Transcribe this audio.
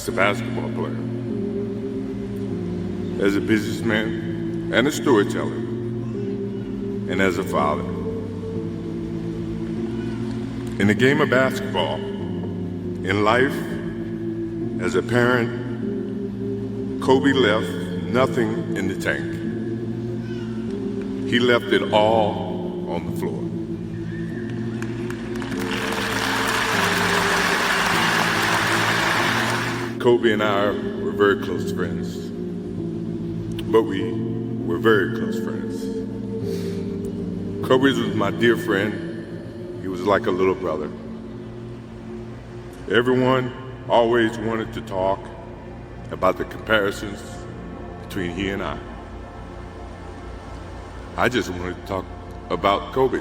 As a basketball player, as a businessman and a storyteller, and as a father. In the game of basketball, in life, as a parent, Kobe left nothing in the tank. He left it all on the floor. Kobe and I were very close friends, but we were very close friends. Kobe was my dear friend. He was like a little brother. Everyone always wanted to talk about the comparisons between he and I. I just wanted to talk about Kobe.